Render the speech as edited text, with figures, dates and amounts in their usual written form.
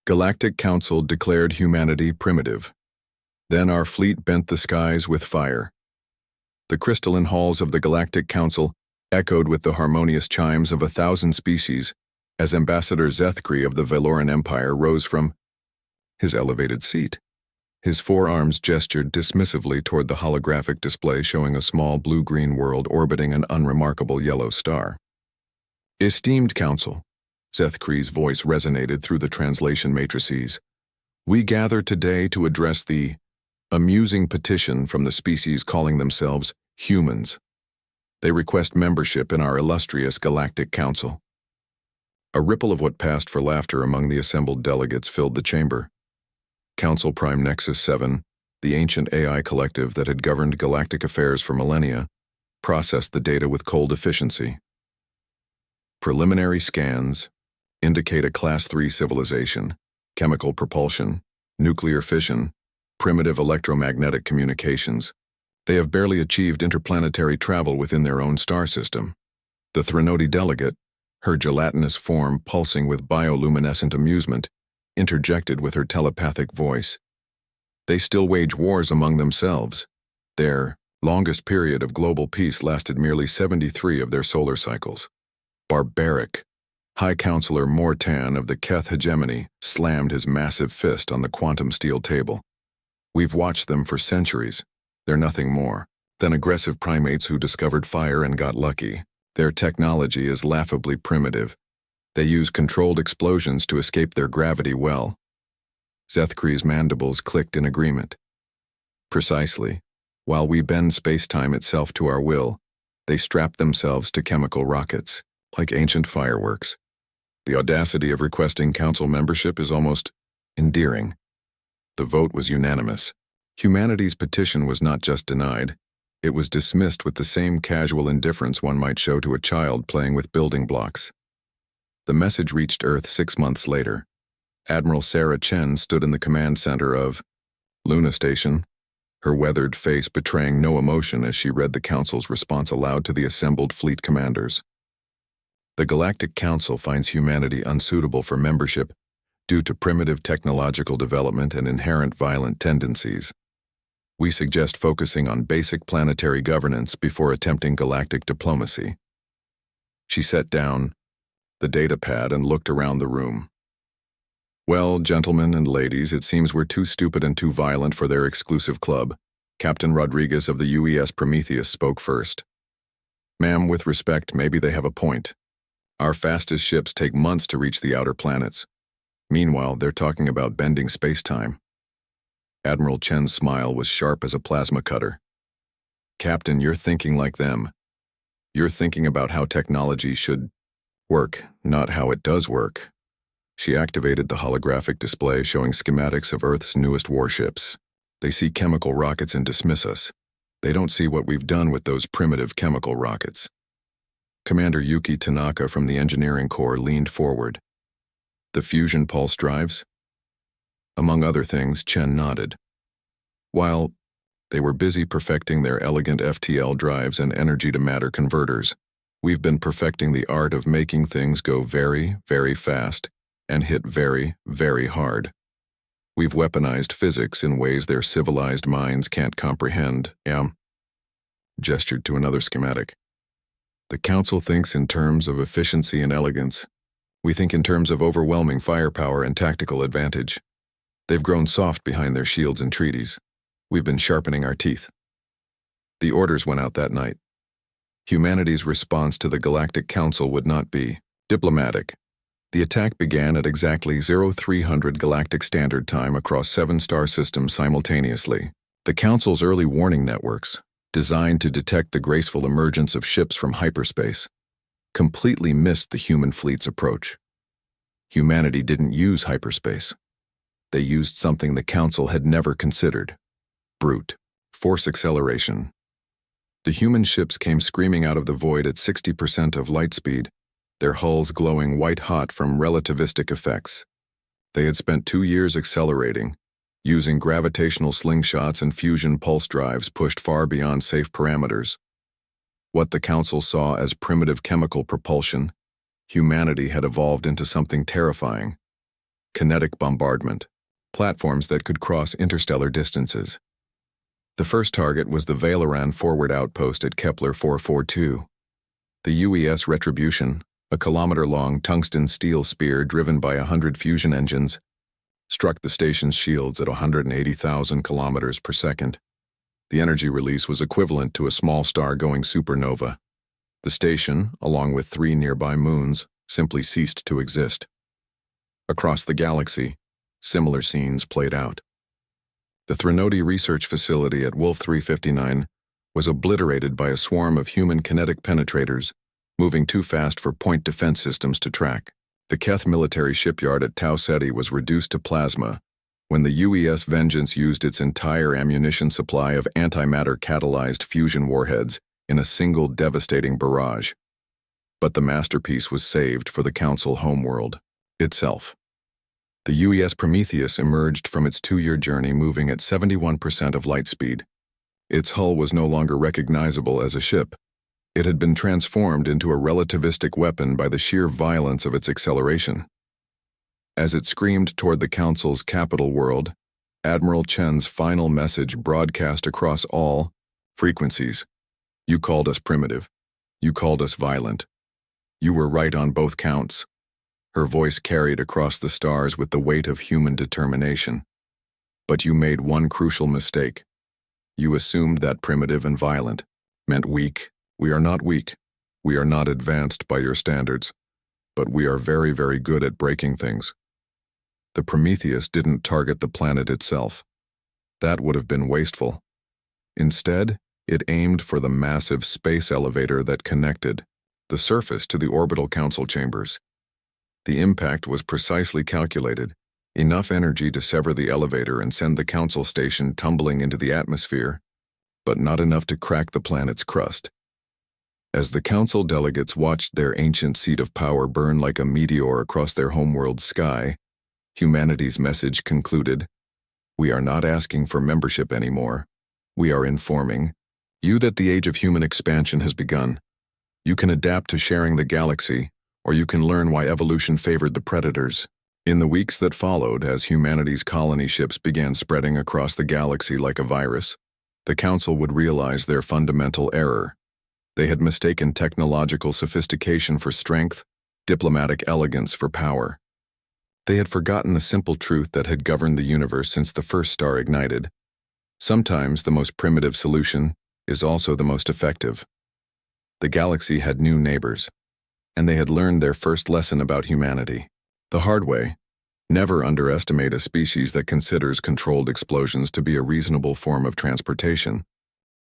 Galactic Council declared humanity primitive. Then our fleet bent the skies with fire. The crystalline halls of the Galactic Council echoed with the harmonious chimes of 1,000 species as Ambassador Zethkri of the Valoran Empire rose from his elevated seat. His forearms gestured dismissively toward the holographic display showing a small blue-green world orbiting an unremarkable yellow star. Esteemed Council, Zethkri's voice resonated through the translation matrices. We gather today to address the amusing petition from the species calling themselves humans. They request membership in our illustrious Galactic Council. A ripple of what passed for laughter among the assembled delegates filled the chamber. Council Prime Nexus 7, the ancient AI collective that had governed galactic affairs for millennia, processed the data with cold efficiency. Preliminary scans indicate a Class 3 civilization, chemical propulsion, nuclear fission, primitive electromagnetic communications. They have barely achieved interplanetary travel within their own star system. The Threnody delegate, her gelatinous form pulsing with bioluminescent amusement, interjected with her telepathic voice. They still wage wars among themselves. Their longest period of global peace lasted merely 73 of their solar cycles. Barbaric. High Counselor Mortan of the Keth hegemony slammed his massive fist on the quantum steel table. We've watched them for centuries. They're nothing more than aggressive primates who discovered fire and got lucky. Their technology is laughably primitive. They use controlled explosions to escape their gravity well. Zethkri's mandibles clicked in agreement. Precisely. While we bend space-time itself to our will, they strap themselves to chemical rockets, like ancient fireworks. The audacity of requesting council membership is almost endearing. The vote was unanimous. Humanity's petition was not just denied, it was dismissed with the same casual indifference one might show to a child playing with building blocks. The message reached Earth 6 months later. Admiral Sarah Chen stood in the command center of Luna Station, her weathered face betraying no emotion as she read the Council's response aloud to the assembled fleet commanders. The Galactic Council finds humanity unsuitable for membership due to primitive technological development and inherent violent tendencies. We suggest focusing on basic planetary governance before attempting galactic diplomacy. She set down the data pad and looked around the room. Well, gentlemen and ladies, it seems we're too stupid and too violent for their exclusive club. Captain Rodriguez of the UES Prometheus spoke first. Ma'am, with respect, maybe they have a point. Our fastest ships take months to reach the outer planets. Meanwhile, they're talking about bending space-time. Admiral Chen's smile was sharp as a plasma cutter. Captain, you're thinking like them. You're thinking about how technology should work, not how it does work. She activated the holographic display showing schematics of Earth's newest warships. They see chemical rockets and dismiss us. They don't see what we've done with those primitive chemical rockets. Commander Yuki Tanaka from the Engineering Corps leaned forward. The fusion pulse drives? Among other things, Chen nodded. While they were busy perfecting their elegant FTL drives and energy-to-matter converters, we've been perfecting the art of making things go very, very fast and hit very, very hard. We've weaponized physics in ways their civilized minds can't comprehend. Gestured to another schematic. The Council thinks in terms of efficiency and elegance. We think in terms of overwhelming firepower and tactical advantage. They've grown soft behind their shields and treaties. We've been sharpening our teeth. The orders went out that night. Humanity's response to the Galactic Council would not be diplomatic. The attack began at exactly 0300 Galactic Standard Time across 7 star systems simultaneously. The Council's early warning networks, designed to detect the graceful emergence of ships from hyperspace, completely missed the human fleet's approach. Humanity didn't use hyperspace. They used something the Council had never considered. Brute force acceleration. The human ships came screaming out of the void at 60% of light speed, their hulls glowing white-hot from relativistic effects. They had spent 2 years accelerating, using gravitational slingshots and fusion pulse drives pushed far beyond safe parameters. What the Council saw as primitive chemical propulsion, humanity had evolved into something terrifying. kinetic bombardment, platforms that could cross interstellar distances. The first target was the Valeran forward outpost at Kepler 442. The UES Retribution, a kilometer-long tungsten steel spear driven by 100 fusion engines, struck the station's shields at 180,000 kilometers per second. The energy release was equivalent to a small star going supernova. The station, along with 3 nearby moons, simply ceased to exist. Across the galaxy, similar scenes played out. The Threnody research facility at Wolf 359 was obliterated by a swarm of human kinetic penetrators, moving too fast for point defense systems to track. The Keth military shipyard at Tau Ceti was reduced to plasma when the UES Vengeance used its entire ammunition supply of antimatter-catalyzed fusion warheads in a single devastating barrage. But the masterpiece was saved for the Council homeworld itself. The UES Prometheus emerged from its 2-year journey moving at 71% of light speed. Its hull was no longer recognizable as a ship. It had been transformed into a relativistic weapon by the sheer violence of its acceleration. As it screamed toward the Council's capital world, Admiral Chen's final message broadcast across all frequencies. You called us primitive. You called us violent. You were right on both counts. Her voice carried across the stars with the weight of human determination. But you made one crucial mistake. You assumed that primitive and violent meant weak. We are not weak. We are not advanced by your standards. But we are very, very good at breaking things. The Prometheus didn't target the planet itself. That would have been wasteful. Instead, it aimed for the massive space elevator that connected the surface to the orbital council chambers. The impact was precisely calculated, enough energy to sever the elevator and send the council station tumbling into the atmosphere, but not enough to crack the planet's crust. As the council delegates watched their ancient seat of power burn like a meteor across their homeworld's sky, humanity's message concluded, "We are not asking for membership anymore. We are informing you that the age of human expansion has begun. You can adapt to sharing the galaxy, or you can learn why evolution favored the predators." In the weeks that followed, as humanity's colony ships began spreading across the galaxy like a virus, the Council would realize their fundamental error. They had mistaken technological sophistication for strength, diplomatic elegance for power. They had forgotten the simple truth that had governed the universe since the first star ignited. Sometimes the most primitive solution is also the most effective. The galaxy had new neighbors, and they had learned their first lesson about humanity. The hard way: never underestimate a species that considers controlled explosions to be a reasonable form of transportation.